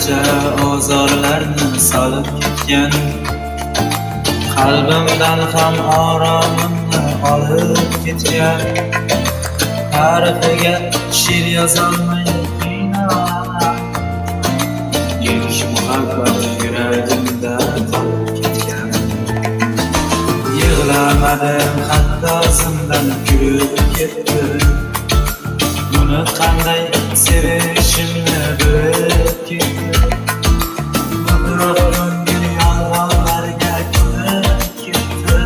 qancha ozorlarni solib ketgan, qalbimdan ham oromimni olib ketgan. Tarixiga she'r yozolmay qiynalaman, ilk muhabbat yuragimda qolib ketgan. Yig'lamadim hatto zimdan kulib ketdi, buni qanday sevishimni bilib ketdi. Mudroq ko'ngil yolg'onlarga ko'nib ketdi,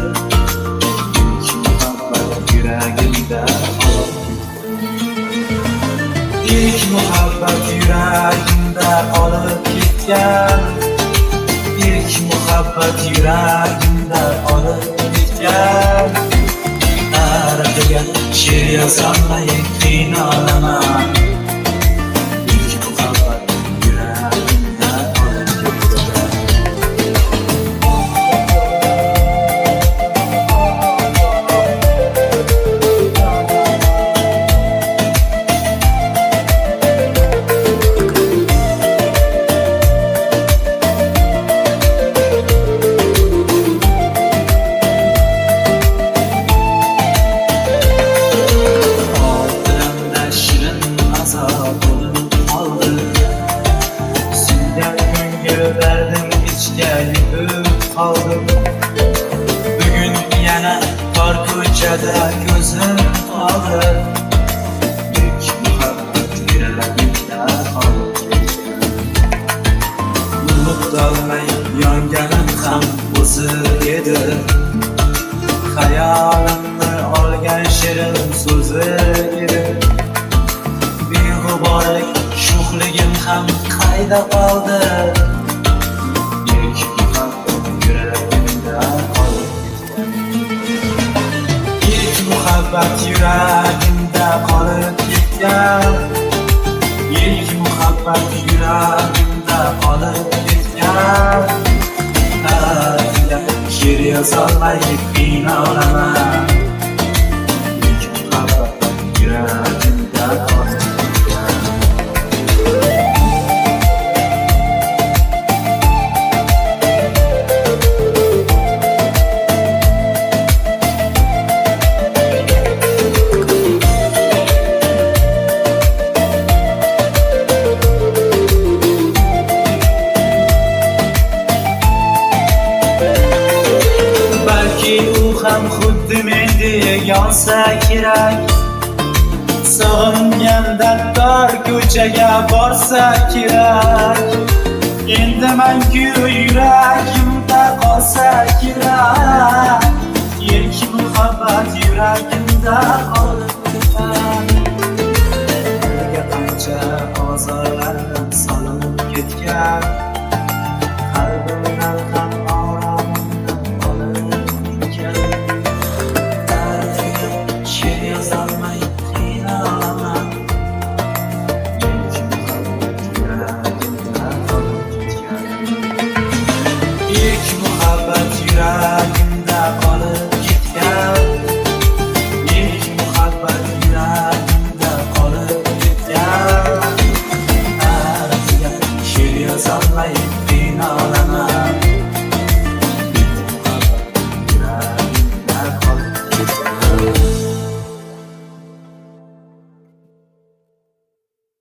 ilk muhabbat yuragimda qolib ketdi. İlk muhabbat yuragimda qolib ketgan, ilk muhabbat yuragimda qolib ketgan. Tarixiga she'r yozolmay qiynalaman, ilk muhabbat yuragimda qolib ketgan. Verdim içga yutib qoldim, bugun yana tor ko'chada ko'zim qoldi. İlk muhabbat yuragimda qolib ketgan, unutolmay yonganim ham o'zi edi. Xayolimni olgan shirin so'zi edi. Beg'uborlik sho'xligim ham qayda qoldi? Muhabbat yuragimda qolib ketgan, ilk muhabbat yuragimda qolib ketgan. Tarixiga she'r yozolmay qiynalaman, ilk muhabbat yuragimda qolib ketgan. Ham xuddi mendek yonsa kerak, sog'inganda tor ko'chaga borsa kerak. Endi mangu yuragimda qolsa kerak, ilk muhabbat yuragimda